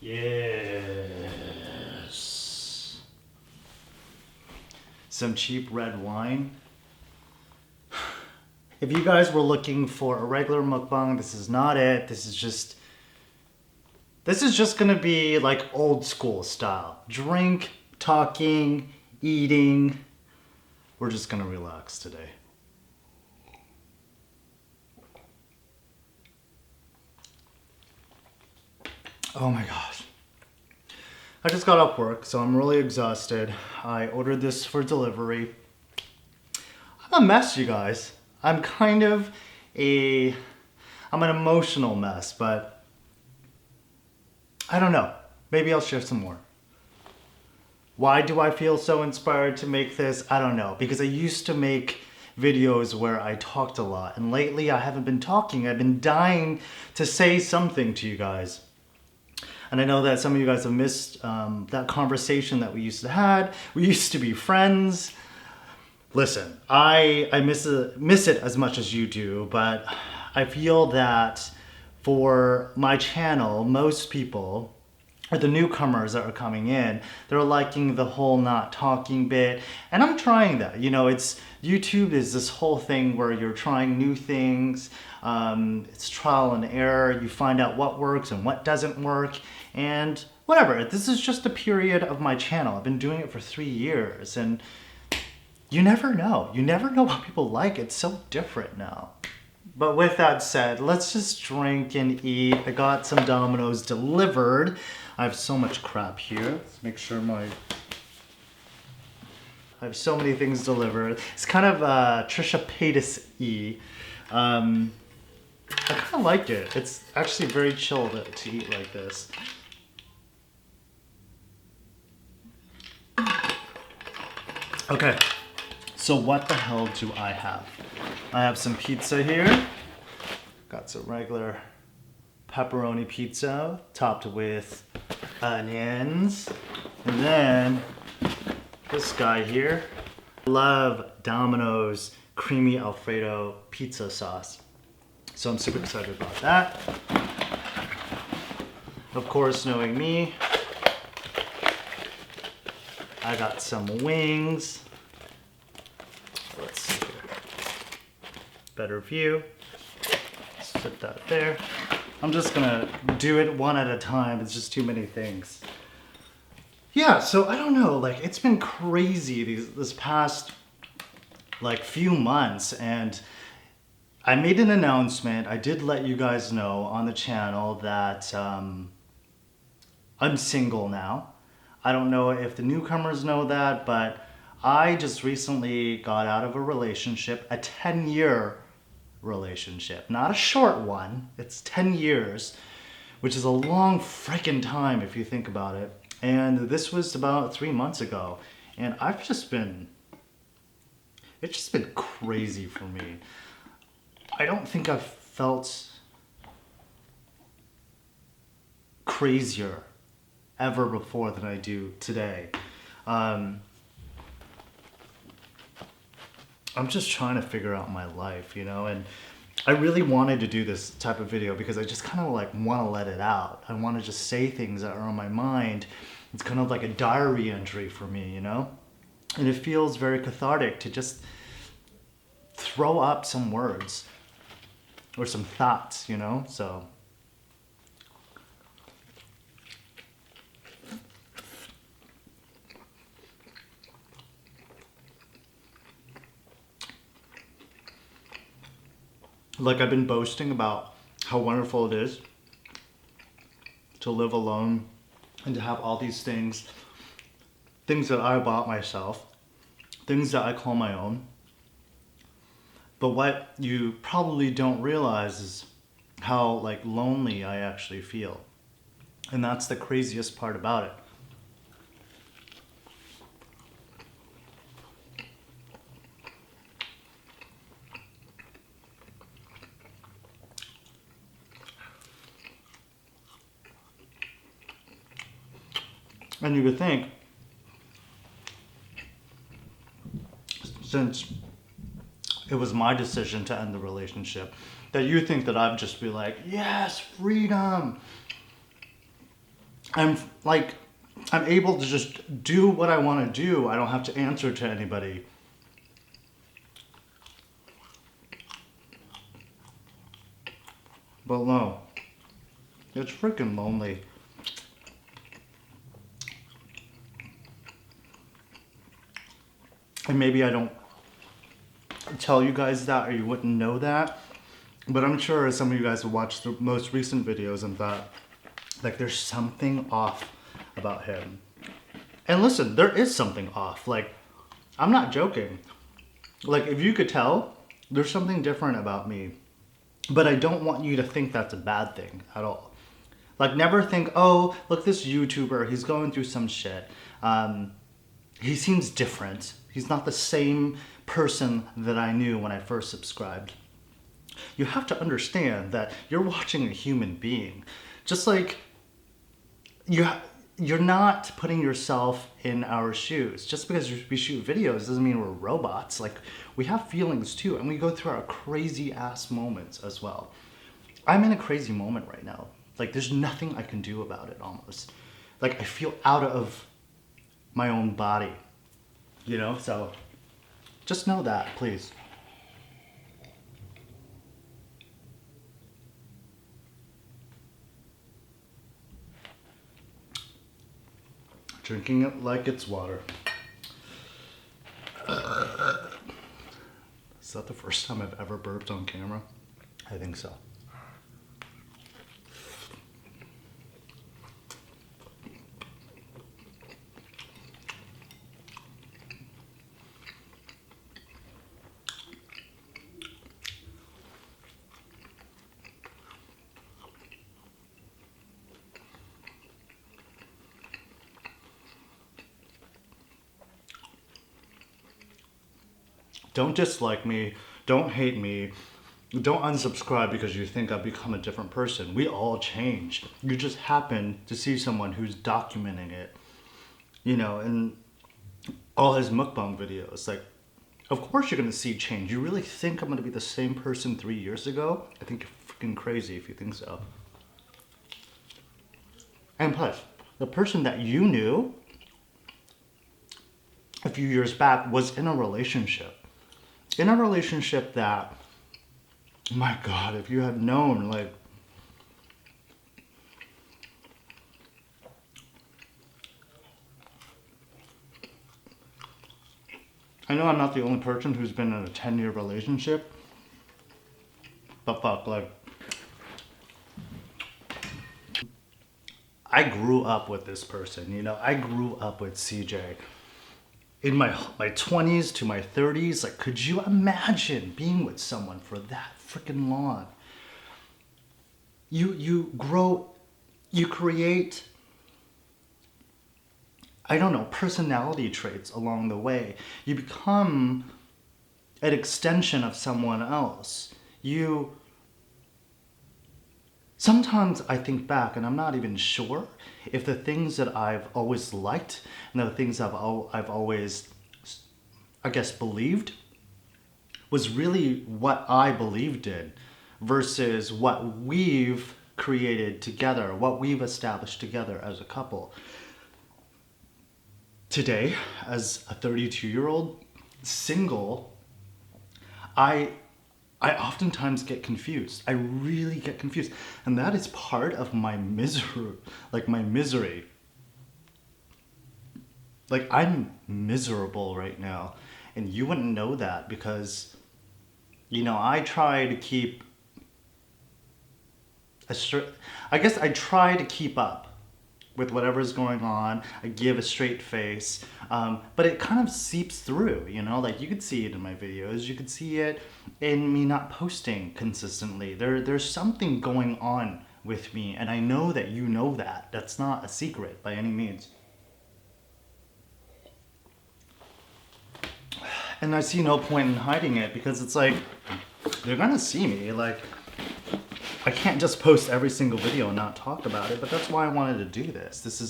Yes. Some cheap red wine. If you guys were looking for a regular mukbang, this is not it. This is just gonna be like old school style. Drink, talking, eating. We're just gonna relax today. Oh my gosh. I just got off work, so I'm really exhausted. I ordered this for delivery. I'm a mess, you guys. I'm an emotional mess, but I don't know. Maybe I'll share some more. Why do I feel so inspired to make this? I don't know. Because I used to make videos where I talked a lot, and lately I haven't been talking. I've been dying to say something to you guys. And I know that some of you guys have missed that conversation that we used to have. We used to be friends. Listen, I miss it as much as you do, but I feel that for my channel, most people, or the newcomers that are coming in, they're liking the whole not talking bit. And I'm trying that. You know, YouTube is this whole thing where you're trying new things. It's trial and error. You find out what works and what doesn't work. And whatever, this is just a period of my channel. I've been doing it for 3 years, and you never know. You never know what people like. It's so different now. But with that said, let's just drink and eat. I got some Domino's delivered. I have so much crap here. Let's make sure I have so many things delivered. It's kind of Trisha Paytas-y. I kind of like it. It's actually very chill to eat like this. Okay, so what the hell do I have? I have some pizza here. Got some regular pepperoni pizza topped with onions. And then this guy here. I love Domino's creamy Alfredo pizza sauce. So I'm super excited about that. Of course, knowing me, I got some wings. Let's see here. Better view. Set that there. I'm just gonna do it one at a time. It's just too many things. Yeah, so I don't know, like it's been crazy this past like few months, and I made an announcement. I did let you guys know on the channel that I'm single now. I don't know if the newcomers know that, but I just recently got out of a relationship, a 10-year relationship. Not a short one, it's 10 years, which is a long freaking time if you think about it. And this was about 3 months ago. And it's just been crazy for me. I don't think I've felt crazier ever before than I do today. I'm just trying to figure out my life, you know, and I really wanted to do this type of video because I just kind of like want to let it out. I want to just say things that are on my mind. It's kind of like a diary entry for me, you know, and it feels very cathartic to just throw up some words or some thoughts, you know, so. Like I've been boasting about how wonderful it is to live alone and to have all these things that I bought myself, things that I call my own. But what you probably don't realize is how like lonely I actually feel. And that's the craziest part about it. And you would think, since it was my decision to end the relationship, that you think that I'd just be like, yes, freedom. I'm like, I'm able to just do what I want to do. I don't have to answer to anybody. But no, it's freaking lonely. And maybe I don't tell you guys that, or you wouldn't know that. But I'm sure some of you guys have watched the most recent videos and thought, like, there's something off about him. And listen, there is something off. Like, I'm not joking. Like, if you could tell, there's something different about me. But I don't want you to think that's a bad thing at all. Like, never think, oh, look, this YouTuber, he's going through some shit. He seems different. He's not the same person that I knew when I first subscribed. You have to understand that you're watching a human being. Just like you're not putting yourself in our shoes. Just because we shoot videos doesn't mean we're robots. Like, we have feelings too, and we go through our crazy ass moments as well. I'm in a crazy moment right now. Like, there's nothing I can do about it almost. Like, I feel out of my own body, you know? So just know that, please. Drinking it like it's water. Is that the first time I've ever burped on camera? I think so. Don't dislike me, don't hate me, don't unsubscribe because you think I've become a different person. We all change. You just happen to see someone who's documenting it, you know, and all his mukbang videos. Like, of course you're gonna see change. You really think I'm gonna be the same person 3 years ago? I think you're freaking crazy if you think so. And plus, the person that you knew a few years back was in a relationship. In a relationship that, my God, if you had known, like, I know I'm not the only person who's been in a 10-year relationship, but fuck, like, I grew up with this person, you know? I grew up with CJ. In my 20s to my 30s, like, could you imagine being with someone for that freaking long? You grow, you create, I don't know, personality traits along the way. You become an extension of someone else. Sometimes I think back and I'm not even sure if the things that I've always liked and the things I've always, I guess, believed was really what I believed in versus what we've created together, what we've established together as a couple. Today, as a 32-year-old single, I oftentimes get confused. I really get confused. And that is part of my misery, like my misery. Like, I'm miserable right now. And you wouldn't know that because, you know, I try to keep I guess I try to keep up with whatever's going on. I give a straight face, but it kind of seeps through, you know, like you could see it in my videos, you could see it in me not posting consistently. There's something going on with me, and I know that you know that. That's not a secret by any means. And I see no point in hiding it because it's like, they're gonna see me. Like, I can't just post every single video and not talk about it, but that's why I wanted to do this. This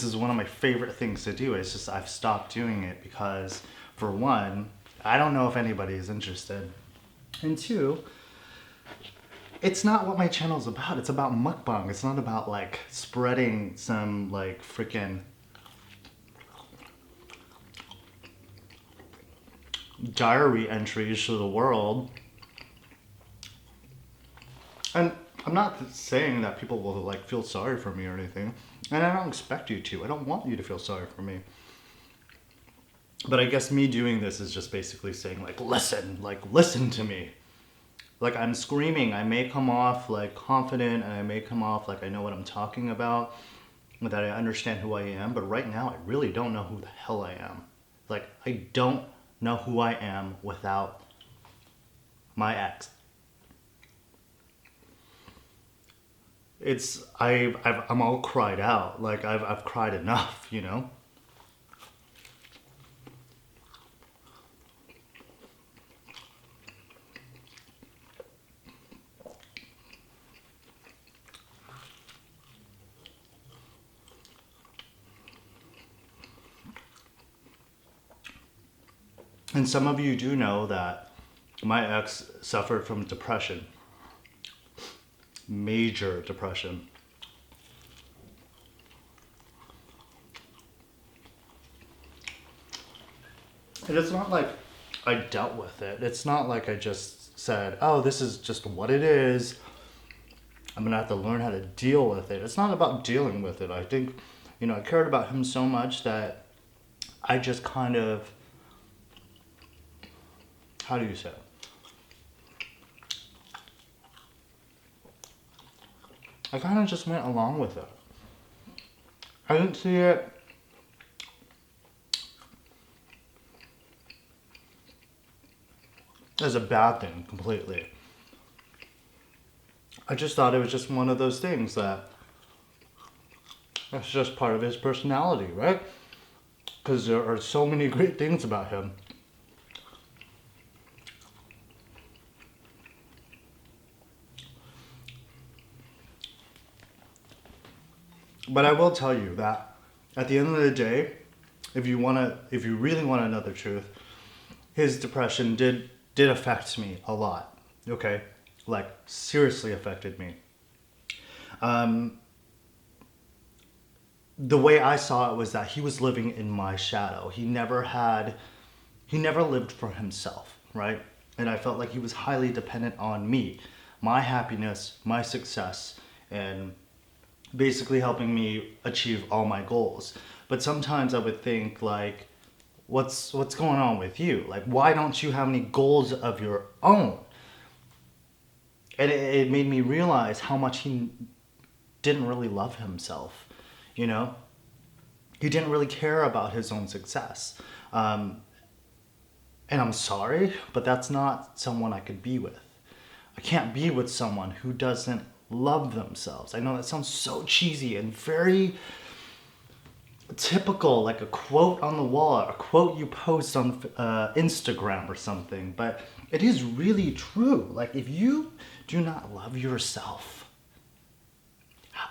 is one of my favorite things to do. It's just I've stopped doing it because, for one, I don't know if anybody is interested. And two, It's not what my channel's about. It's about mukbang. It's not about like spreading some like freaking diary entries to the world. And I'm not saying that people will like feel sorry for me or anything. And I don't expect you to. I don't want you to feel sorry for me. But I guess me doing this is just basically saying like listen to me. Like I'm screaming. I may come off like confident and I may come off like I know what I'm talking about, that I understand who I am, but right now I really don't know who the hell I am. Like I don't know who I am without my ex. I'm all cried out. Like I've cried enough, you know? And some of you do know that my ex suffered from depression. Major depression. And it's not like I dealt with it. It's not like I just said, oh, this is just what it is. I'm gonna have to learn how to deal with it. It's not about dealing with it. I think, you know, I cared about him so much that I just kind of, how do you say it? I kind of just went along with it. I didn't see it as a bad thing completely. I just thought it was just one of those things that's just part of his personality, right? Because there are so many great things about him. But I will tell you that at the end of the day, if you really want to know the truth, his depression did affect me a lot. Okay, like seriously affected me. The way I saw it was that he was living in my shadow. He never lived for himself, right? And I felt like he was highly dependent on me, my happiness, my success, and basically helping me achieve all my goals. But sometimes I would think like, what's going on with you? Like, why don't you have any goals of your own? And it made me realize how much he didn't really love himself, you know? He didn't really care about his own success. And I'm sorry, but that's not someone I could be with. I can't be with someone who doesn't love themselves. I know that sounds so cheesy and very typical, like a quote on the wall, a quote you post on Instagram or something, but it is really true. Like if you do not love yourself,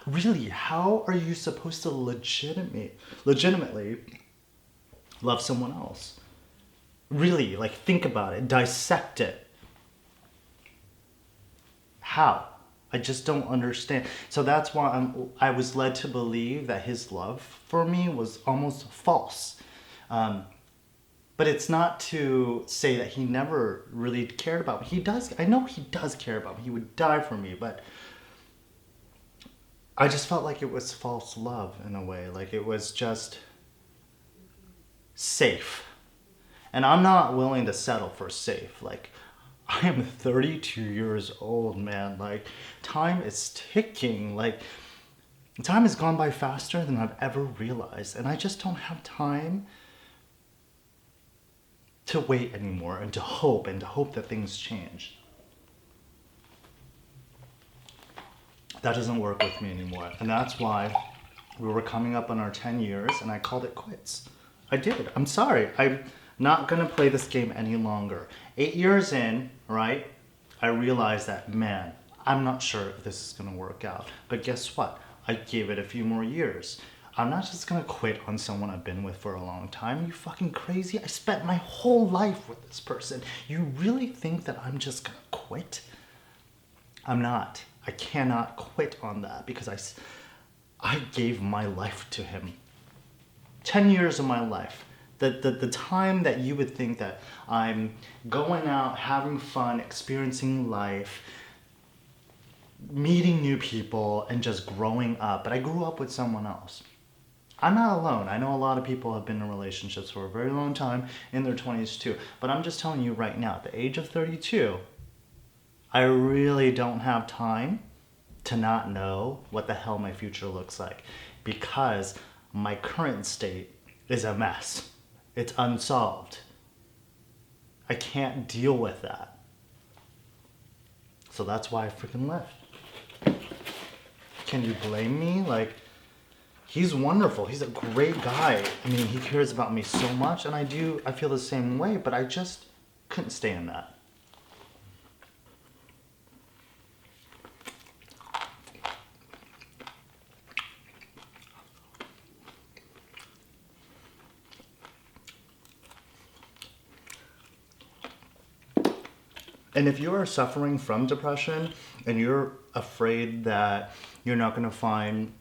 really, how are you supposed to legitimately love someone else? Really, like think about it, dissect it. How? I just don't understand. So that's why I was led to believe that his love for me was almost false. But it's not to say that he never really cared about me. He does. I know he does care about me. He would die for me. But I just felt like it was false love in a way. Like it was just safe. And I'm not willing to settle for safe. Like, I am 32 years old, man. Like, time is ticking. Like, time has gone by faster than I've ever realized. And I just don't have time to wait anymore and to hope that things change. That doesn't work with me anymore. And that's why we were coming up on our 10 years and I called it quits. I did. I'm sorry. I'm not going to play this game any longer. 8 years in, right, I realized that, man, I'm not sure if this is going to work out. But guess what? I gave it a few more years. I'm not just going to quit on someone I've been with for a long time. Are you fucking crazy? I spent my whole life with this person. You really think that I'm just going to quit? I'm not. I cannot quit on that because I gave my life to him. 10 years of my life. The time that you would think that I'm going out, having fun, experiencing life, meeting new people, and just growing up. But I grew up with someone else. I'm not alone. I know a lot of people have been in relationships for a very long time in their 20s too. But I'm just telling you right now, at the age of 32, I really don't have time to not know what the hell my future looks like because my current state is a mess. It's unsolved. I can't deal with that. So that's why I freaking left. Can you blame me? Like, he's wonderful. He's a great guy. I mean, he cares about me so much, and I feel the same way, but I just couldn't stand that. And if you are suffering from depression and you're afraid that you're not going to find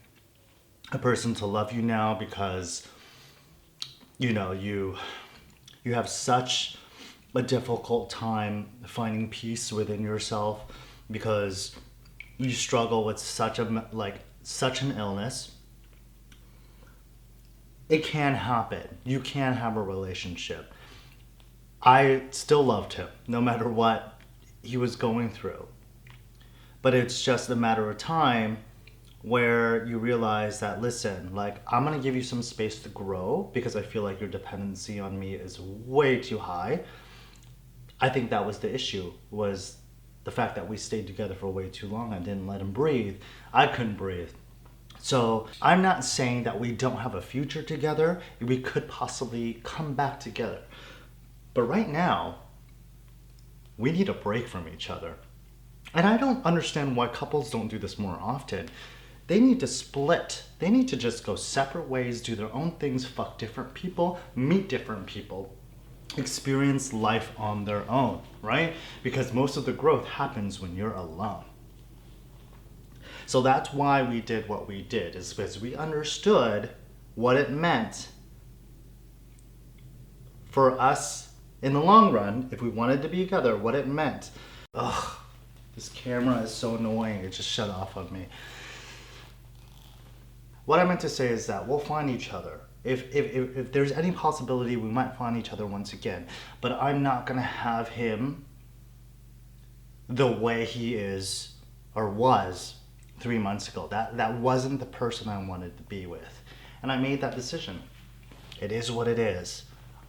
a person to love you now because you have such a difficult time finding peace within yourself because you struggle with such an illness, it can happen. You can have a relationship. I still loved him no matter what he was going through. But it's just a matter of time where you realize that, listen, like, I'm going to give you some space to grow because I feel like your dependency on me is way too high. I think that was the issue, was the fact that we stayed together for way too long. I didn't let him breathe. I couldn't breathe. So I'm not saying that we don't have a future together. We could possibly come back together. But right now, we need a break from each other. And I don't understand why couples don't do this more often. They need to split. They need to just go separate ways, do their own things, fuck different people, meet different people, experience life on their own, right? Because most of the growth happens when you're alone. So that's why we did what we did, is because we understood what it meant for us in the long run, if we wanted to be together, what it meant. Ugh, this camera is so annoying. It just shut off on me. What I meant to say is that we'll find each other. If there's any possibility, we might find each other once again. But I'm not going to have him the way he is or was 3 months ago. That wasn't the person I wanted to be with. And I made that decision. It is what it is.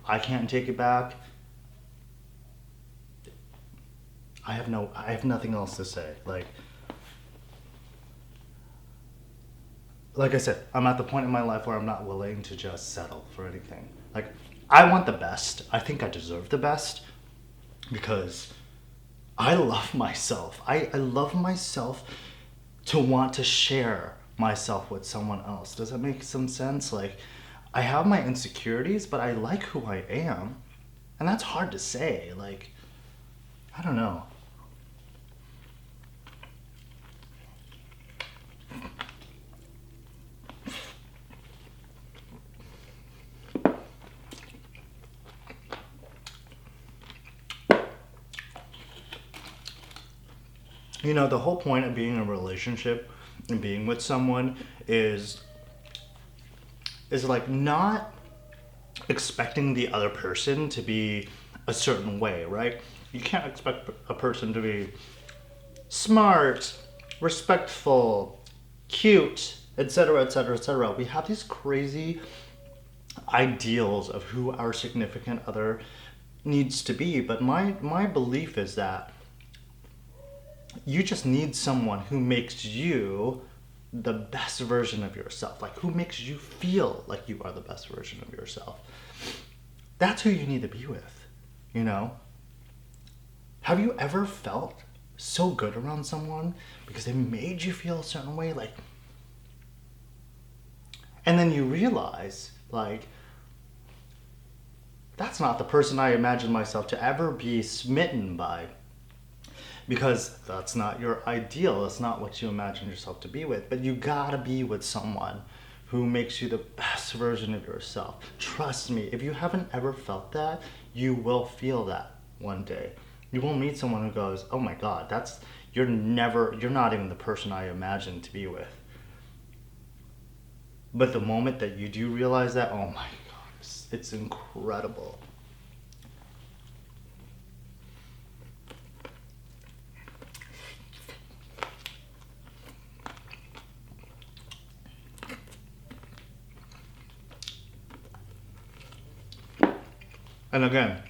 I can't take it back. I have nothing else to say. Like I said, I'm at the point in my life where I'm not willing to just settle for anything. Like, I want the best. I think I deserve the best because I love myself. I love myself to want to share myself with someone else. Does that make some sense? Like, I have my insecurities, but I like who I am. And that's hard to say. Like, I don't know. You know, the whole point of being in a relationship and being with someone is like not expecting the other person to be a certain way, right? You can't expect a person to be smart, respectful, cute, etc., etc., etc. We have these crazy ideals of who our significant other needs to be, but my belief is that you just need someone who makes you the best version of yourself, like who makes you feel like you are the best version of yourself. That's who you need to be with, you know? Have you ever felt so good around someone because they made you feel a certain way, like, and then you realize, like, that's not the person I imagined myself to ever be smitten by. because that's not your ideal. That's not what you imagine yourself to be with. But you gotta be with someone who makes you the best version of yourself. Trust me, if you haven't ever felt that, you will feel that one day. You will meet someone who goes, oh my God, you're not even the person I imagined to be with. But the moment that you do realize that, oh my God, it's incredible. And again,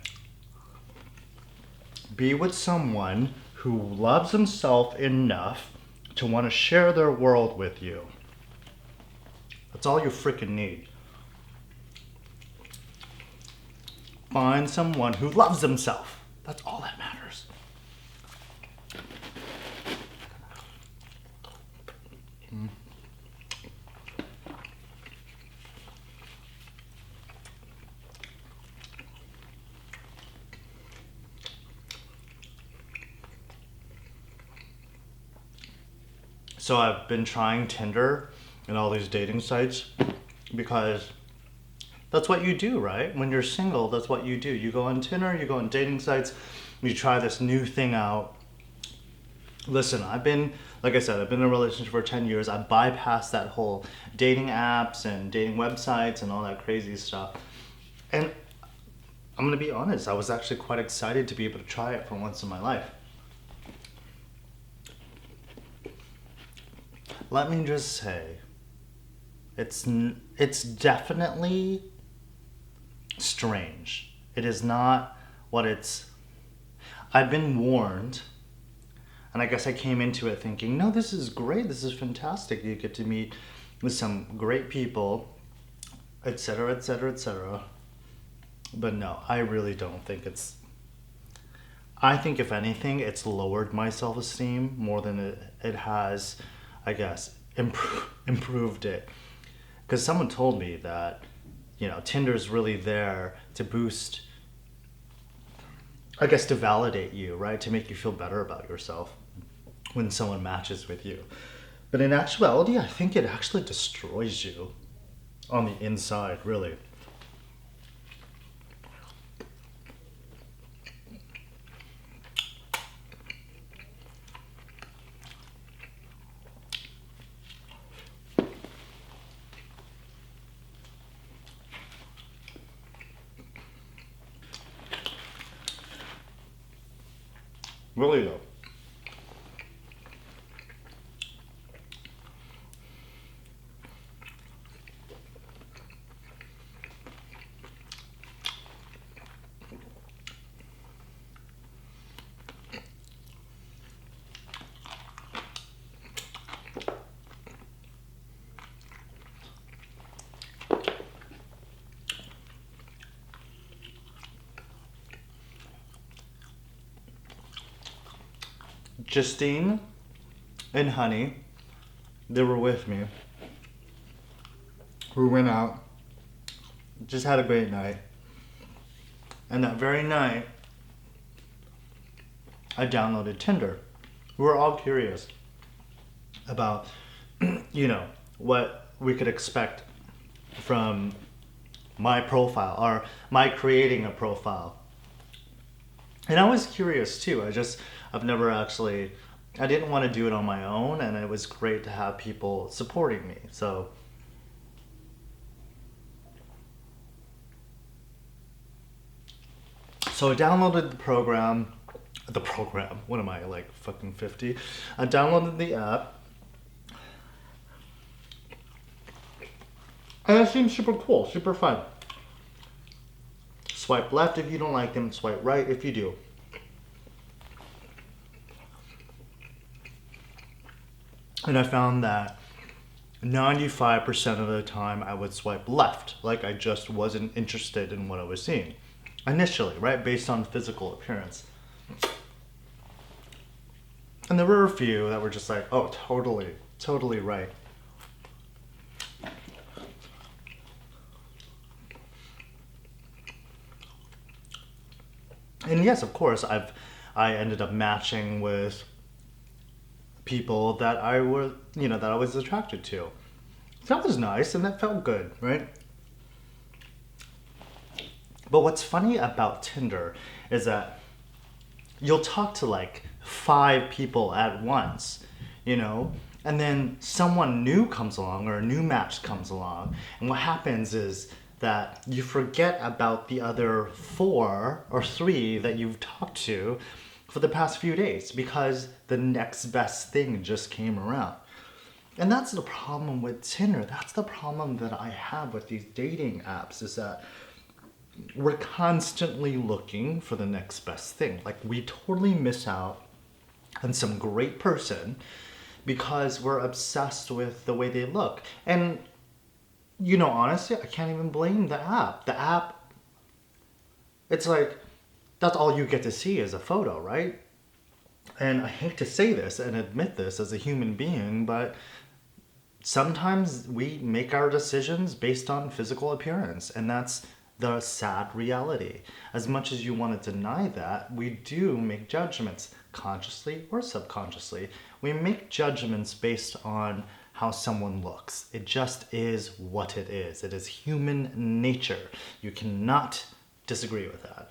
be with someone who loves himself enough to want to share their world with you. That's all you freaking need. Find someone who loves himself. That's all that matters. So I've been trying Tinder and all these dating sites because that's what you do, right? When you're single, that's what you do. You go on Tinder, you go on dating sites, you try this new thing out. Listen, like I said, I've been in a relationship for 10 years. I bypassed that whole dating apps and dating websites and all that crazy stuff. And I'm gonna be honest, I was actually quite excited to be able to try it for once in my life. Let me just say, it's definitely strange. It is not what I've been warned, and I guess I came into it thinking, no, this is great, this is fantastic. You get to meet with some great people, etc., etc., etc. But no, I really don't think I think if anything, it's lowered my self-esteem more than it has, I guess, improved it. Because someone told me that, Tinder's really there to boost, I guess, to validate you, right? To make you feel better about yourself when someone matches with you. But in actuality, I think it actually destroys you on the inside, really. Really though. Justine and Honey, they were with me. We went out, just had a great night. And that very night, I downloaded Tinder. We were all curious about, what we could expect from my profile or my creating a profile. And I was curious too. I've never actually, I didn't want to do it on my own, and it was great to have people supporting me. So I downloaded the program, what am I, like fucking 50? I downloaded the app, and it seemed super cool, super fun. Swipe left if you don't like them, swipe right if you do. And I found that 95% of the time I would swipe left, like I just wasn't interested in what I was seeing. Initially, right? Based on physical appearance. And there were a few that were just like, oh, totally right. And yes, of course, I've I ended up matching with people that I was, that I was attracted to. That was nice and that felt good, right? But what's funny about Tinder is that you'll talk to like 5 people at once, and then someone new comes along or a new match comes along. And what happens is that you forget about the other 4 or 3 that you've talked to for the past few days because the next best thing just came around. And that's the problem with Tinder. That's the problem that I have with these dating apps is that we're constantly looking for the next best thing. Like we totally miss out on some great person because we're obsessed with the way they look. And honestly, I can't even blame the app. The app, it's like that's all you get to see is a photo, right? And I hate to say this and admit this as a human being, but sometimes we make our decisions based on physical appearance, and that's the sad reality. As much as you want to deny that, we do make judgments, consciously or subconsciously. We make judgments based on how someone looks. It just is what it is. It is human nature. You cannot disagree with that.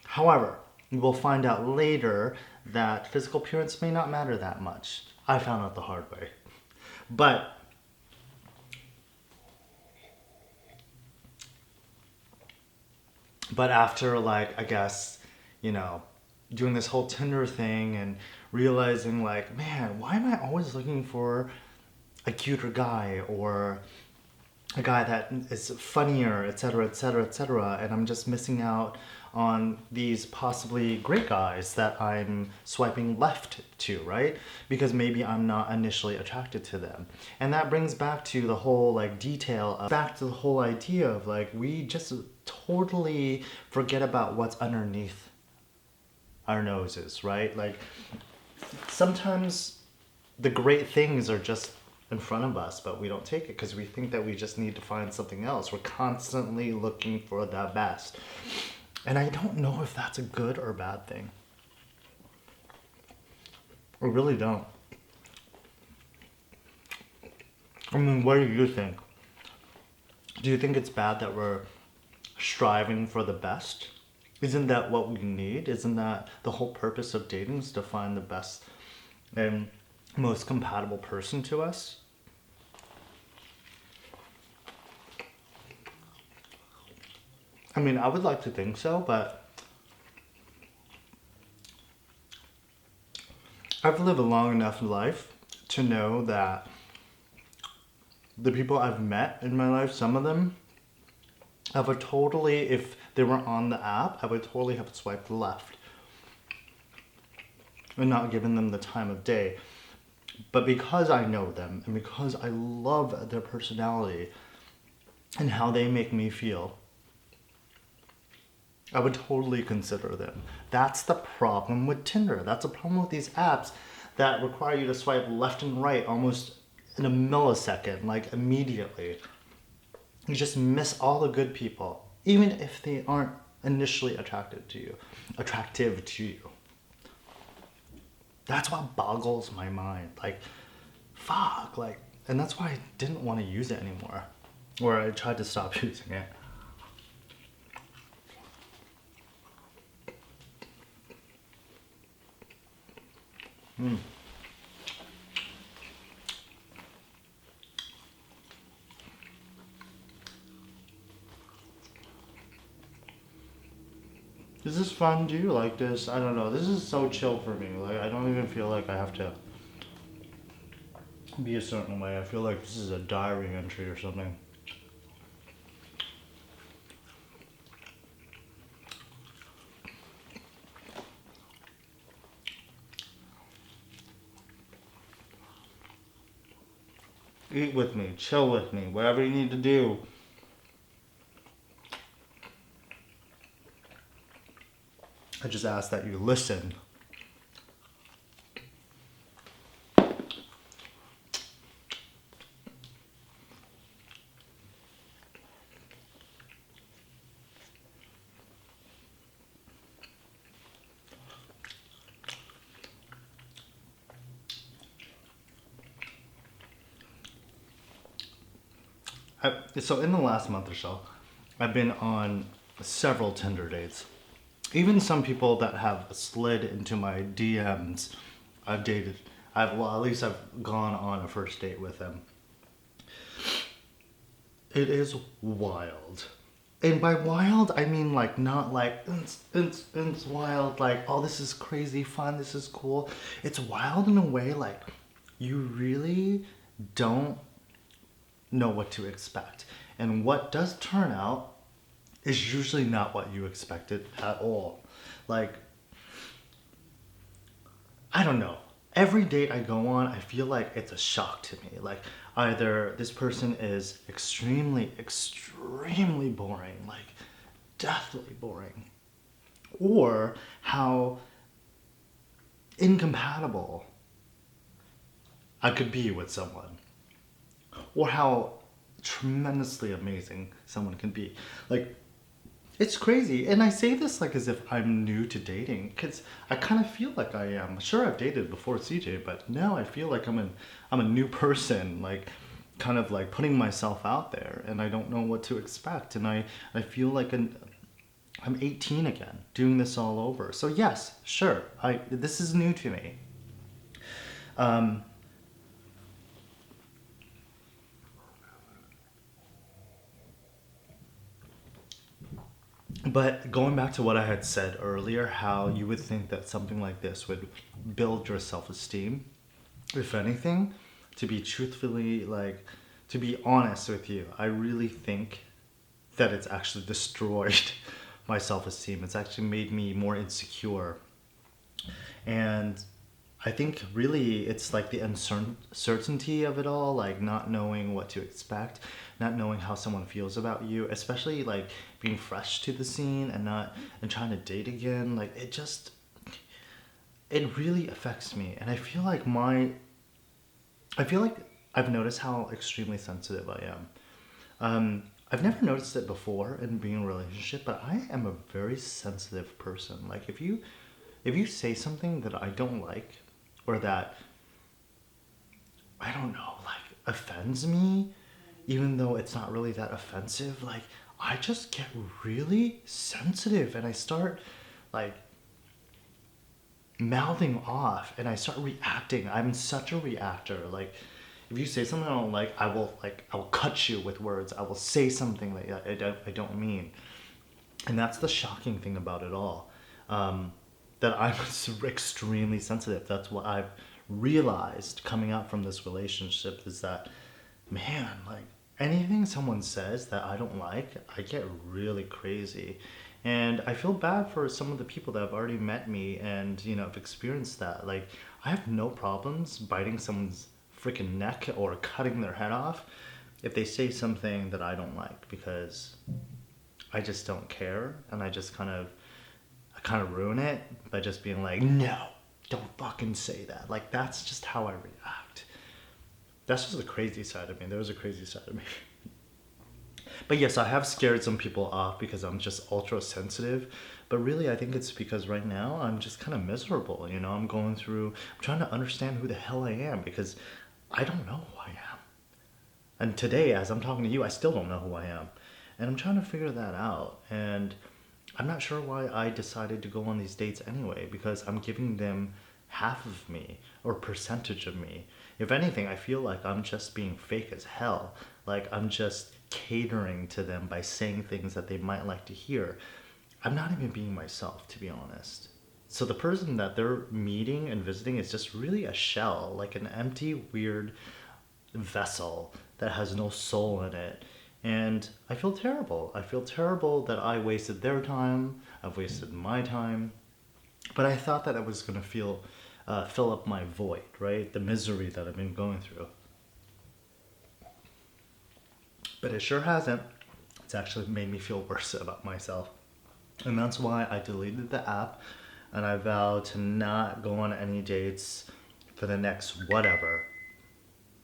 However, you will find out later that physical appearance may not matter that much. I found out the hard way. But after I guess, doing this whole Tinder thing and realizing man, why am I always looking for a cuter guy or a guy that is funnier, etc., etc., etc., and I'm just missing out on these possibly great guys that I'm swiping left to, right? Because maybe I'm not initially attracted to them. And that brings back to the whole back to the whole idea of we just totally forget about what's underneath our noses, right? Sometimes the great things are just in front of us, but we don't take it because we think that we just need to find something else. We're constantly looking for the best. And I don't know if that's a good or bad thing. I really don't. I mean, what do you think? Do you think it's bad that we're striving for the best? Isn't that what we need? Isn't that the whole purpose of dating, is to find the best and most compatible person to us? I mean, I would like to think so, but I've lived a long enough life to know that the people I've met in my life, some of them, if they were on the app, I would totally have swiped left and not given them the time of day. But because I know them and because I love their personality and how they make me feel, I would totally consider them. That's the problem with Tinder. That's a problem with these apps that require you to swipe left and right almost in a millisecond, immediately. You just miss all the good people, even if they aren't initially attractive to you. That's what boggles my mind. Fuck, and that's why I didn't want to use it anymore. Or I tried to stop using it. Is this fun? Do you like this? I don't know. This is so chill for me. I don't even feel like I have to be a certain way. I feel like this is a diary entry or something. Eat with me, chill with me, whatever you need to do. I just ask that you listen. So in the last month or so, I've been on several Tinder dates. Even some people that have slid into my DMs, I've dated. At least I've gone on a first date with them. It is wild. And by wild, I mean like not like it's wild, like, oh, this is crazy fun, this is cool. It's wild in a way like you really don't know what to expect. And what does turn out is usually not what you expected at all. Like, I don't know. Every date I go on, I feel like it's a shock to me. Like, either this person is extremely, extremely boring, like deathly boring, or how incompatible I could be with someone, or how tremendously amazing someone can be. Like, it's crazy. And I say this like as if I'm new to dating, because I kind of feel like I am. Sure, I've dated before CJ, but now I feel like I'm a new person, like kind of like putting myself out there, and I don't know what to expect. And I feel like I'm 18 again, doing this all over. So yes, sure, this is new to me. But going back to what I had said earlier, how you would think that something like this would build your self-esteem. If anything, to be truthfully, like, to be honest with you, I really think that it's actually destroyed my self-esteem. It's actually made me more insecure. And I think really it's like the uncertainty of it all, like not knowing what to expect, not knowing how someone feels about you, especially like being fresh to the scene and trying to date again. Like, it really affects me. And I feel like I've noticed how extremely sensitive I am. I've never noticed it before in being in a relationship, but I am a very sensitive person. Like, if you say something that I don't like, or that, I don't know, like offends me, even though it's not really that offensive, like I just get really sensitive and I start like mouthing off and I start reacting. I'm such a reactor. Like, if you say something I don't like, I will cut you with words. I will say something that I don't mean. And that's the shocking thing about it all. That I'm extremely sensitive. That's what I've realized coming out from this relationship, is that, man, like anything someone says that I don't like, I get really crazy. And I feel bad for some of the people that have already met me and, have experienced that. Like, I have no problems biting someone's freaking neck or cutting their head off if they say something that I don't like, because I just don't care, and I kind of ruin it by just being like, no, don't fucking say that. Like, that's just how I react. That's just a crazy side of me. There's a crazy side of me. But yes, I have scared some people off because I'm just ultra sensitive. But really, I think it's because right now I'm just kind of miserable. I'm trying to understand who the hell I am, because I don't know who I am. And today, as I'm talking to you, I still don't know who I am. And I'm trying to figure that out. And I'm not sure why I decided to go on these dates anyway, because I'm giving them half of me, or percentage of me. If anything, I feel like I'm just being fake as hell. Like, I'm just catering to them by saying things that they might like to hear. I'm not even being myself, to be honest. So the person that they're meeting and visiting is just really a shell, like an empty, weird vessel that has no soul in it. And I feel terrible. I feel terrible that I wasted their time. I've wasted my time. But I thought that I was going to fill up my void, right? The misery that I've been going through. But it sure hasn't. It's actually made me feel worse about myself. And that's why I deleted the app, and I vowed to not go on any dates for the next whatever.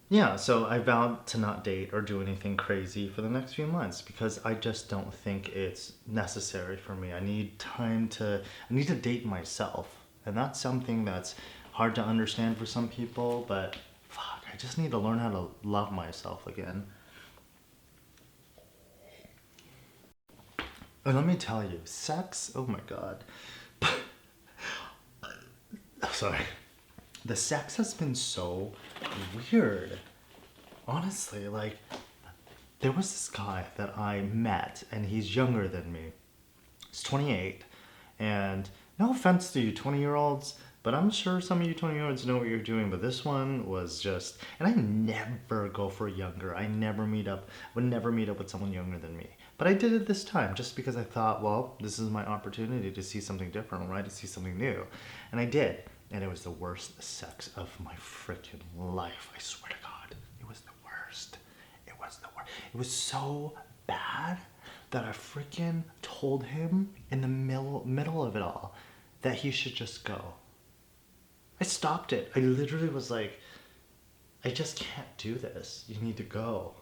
Yeah, so I vowed to not date or do anything crazy for the next few months, because I just don't think it's necessary for me. I need to date myself. And that's something that's hard to understand for some people, but fuck, I just need to learn how to love myself again. And let me tell you, sex, oh my God. Sorry. The sex has been so weird. Honestly, like, there was this guy that I met, and he's younger than me. He's 28, and no offense to you 20-year-olds, but I'm sure some of you 20-year-olds know what you're doing, but this one was just, and I never go for younger. I would never meet up with someone younger than me. But I did it this time just because I thought, well, this is my opportunity to see something different, right? To see something new. And I did. And it was the worst sex of my freaking life. I swear to God. It was the worst. It was the worst. It was so bad that I freaking told him in the middle of it all that he should just go. I stopped it. I literally was like, I just can't do this. You need to go.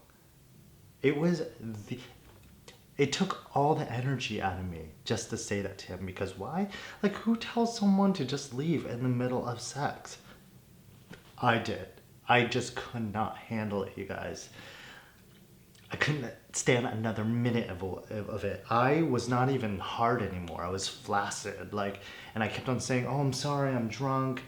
It took all the energy out of me just to say that to him, because why? Like, who tells someone to just leave in the middle of sex? I did. I just could not handle it, you guys. I couldn't stand another minute of it. I was not even hard anymore. I was flaccid, like, and I kept on saying, "Oh, I'm sorry, I'm drunk.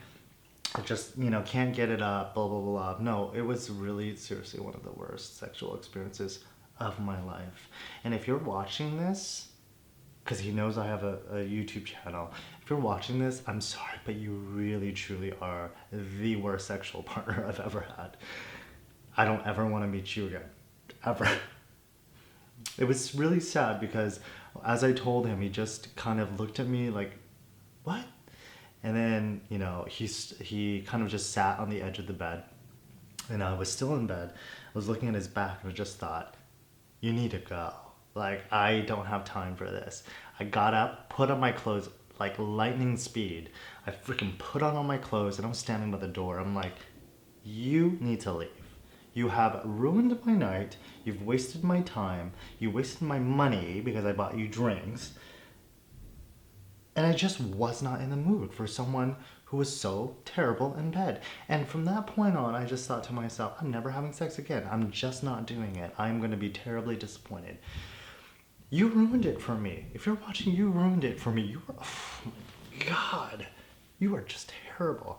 I just, can't get it up, blah, blah, blah." No, it was really, seriously, one of the worst sexual experiences of my life. And if you're watching this, because he knows I have a YouTube channel, if you're watching this, I'm sorry, but you really, truly are the worst sexual partner I've ever had. I don't ever want to meet you again. Ever. It was really sad because as I told him, he just kind of looked at me like, what? And then, he kind of just sat on the edge of the bed, and I was still in bed. I was looking at his back, and I just thought, you need to go. Like, I don't have time for this. I got up, put on my clothes like lightning speed. I freaking put on all my clothes, and I'm standing by the door. I'm like, you need to leave. You have ruined my night. You've wasted my time. You wasted my money because I bought you drinks. And I just was not in the mood for someone who was so terrible in bed. And from that point on, I just thought to myself, I'm never having sex again. I'm just not doing it. I'm going to be terribly disappointed. You ruined it for me. If you're watching, you ruined it for me. You were, oh my God, you are just terrible.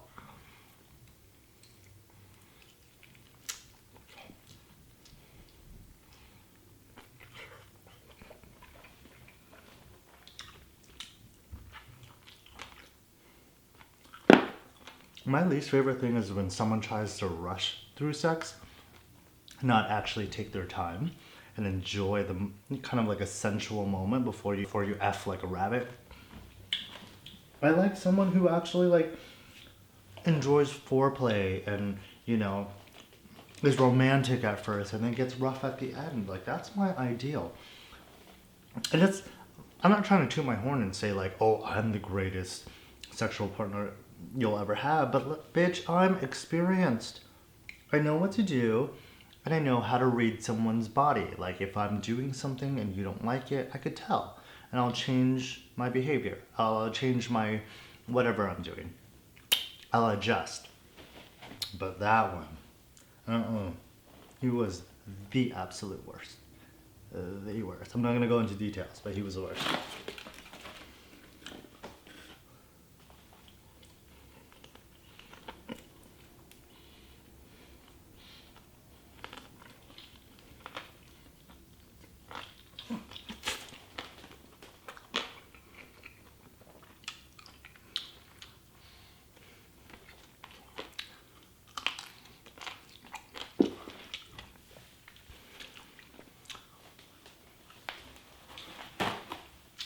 My least favorite thing is when someone tries to rush through sex, not actually take their time and enjoy the kind of like a sensual moment before you F like a rabbit. I like someone who actually like enjoys foreplay and, is romantic at first and then gets rough at the end. Like, that's my ideal. And I'm not trying to toot my horn and say like, oh, I'm the greatest sexual partner you'll ever have, but look, bitch, I'm experienced. I know what to do, and I know how to read someone's body. Like, if I'm doing something and you don't like it, I could tell, and I'll change my behavior. I'll change my whatever I'm doing. I'll adjust. But that one, he was the absolute worst. The worst. I'm not gonna go into details, but he was the worst.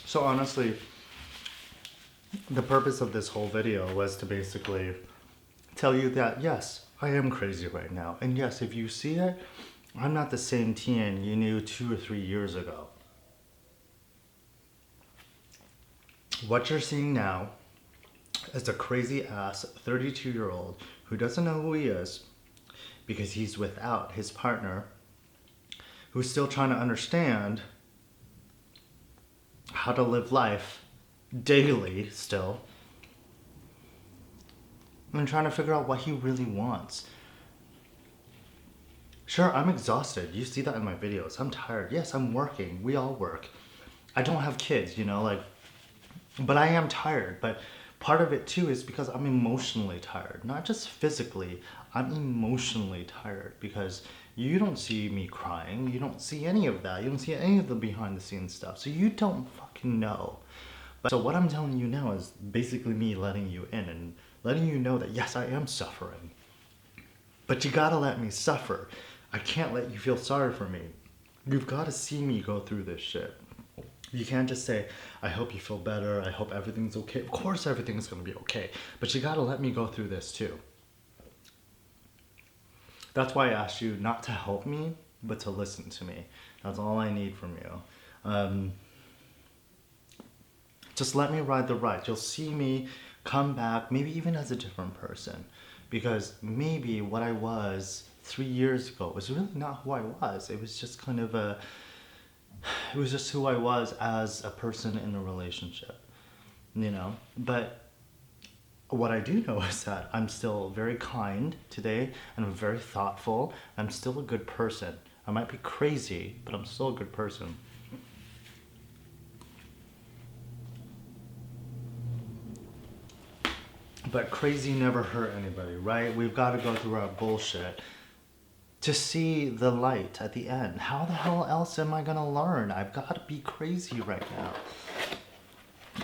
So honestly, the purpose of this whole video was to basically tell you that yes, I am crazy right now. And yes, if you see it, I'm not the same Tian you knew 2 or 3 years ago. What you're seeing now is a crazy ass 32-year-old who doesn't know who he is because he's without his partner, who's still trying to understand how to live life daily still, and trying to figure out what he really wants. Sure, I'm exhausted. You see that in my videos. I'm tired. Yes, I'm working. We all work. I don't have kids, you know, like, but I am tired. But part of it too is because I'm emotionally tired, not just physically. I'm emotionally tired because you don't see me crying. You don't see any of that. You don't see any of the behind the scenes stuff. So you don't fucking know. But so what I'm telling you now is basically me letting you in and letting you know that yes, I am suffering. But you gotta let me suffer. I can't let you feel sorry for me. You've gotta see me go through this shit. You can't just say, I hope you feel better, I hope everything's okay. Of course everything's gonna be okay, but you gotta let me go through this too. That's why I asked you not to help me, but to listen to me. That's all I need from you. Just let me ride the ride. You'll see me come back, maybe even as a different person. Because maybe what I was 3 years ago was really not who I was. It was just kind of it was just who I was as a person in a relationship, you know? But what I do know is that I'm still very kind today, and I'm very thoughtful. I'm still a good person. I might be crazy, but I'm still a good person. But crazy never hurt anybody, right? We've got to go through our bullshit to see the light at the end. How the hell else am I gonna learn? I've got to be crazy right now.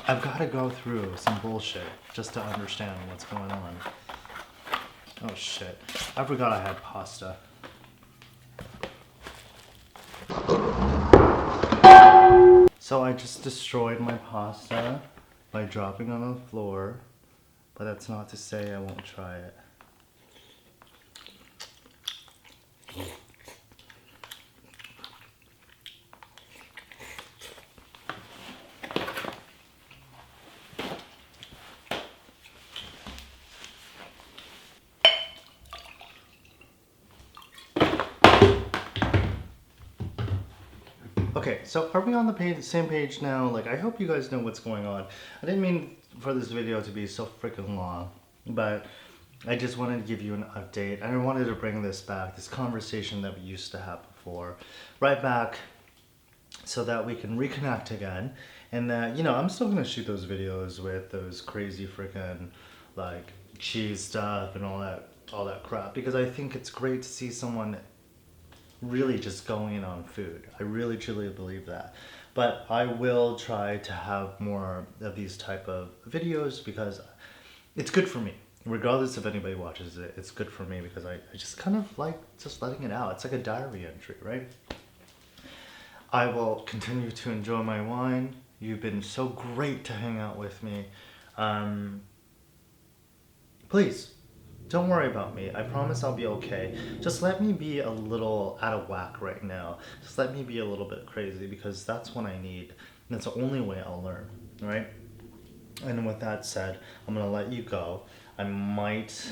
I've got to go through some bullshit just to understand what's going on. Oh shit. I forgot I had pasta. So I just destroyed my pasta by dropping it on the floor. But that's not to say I won't try it. Okay, so are we on the same page now? Like, I hope you guys know what's going on. I didn't mean for this video to be so freaking long, but I just wanted to give you an update. And I wanted to bring this back, this conversation that we used to have before, right back so that we can reconnect again. And that, you know, I'm still gonna shoot those videos with those crazy freaking, like, cheese stuff and all that crap, because I think it's great to see someone really just going in on food. I really truly believe that. But I will try to have more of these type of videos because it's good for me. Regardless if anybody watches it, it's good for me because I just kind of like just letting it out. It's like a diary entry, right? I will continue to enjoy my wine. You've been so great to hang out with me. Please, don't worry about me. I promise I'll be okay. Just let me be a little out of whack right now. Just let me be a little bit crazy because that's what I need. And that's the only way I'll learn, right? And with that said, I'm gonna let you go. I might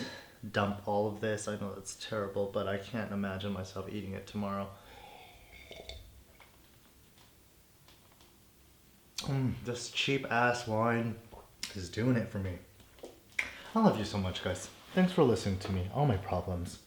dump all of this. I know that's terrible, but I can't imagine myself eating it tomorrow. This cheap ass wine is doing it for me. I love you so much, guys. Thanks for listening to me. All my problems.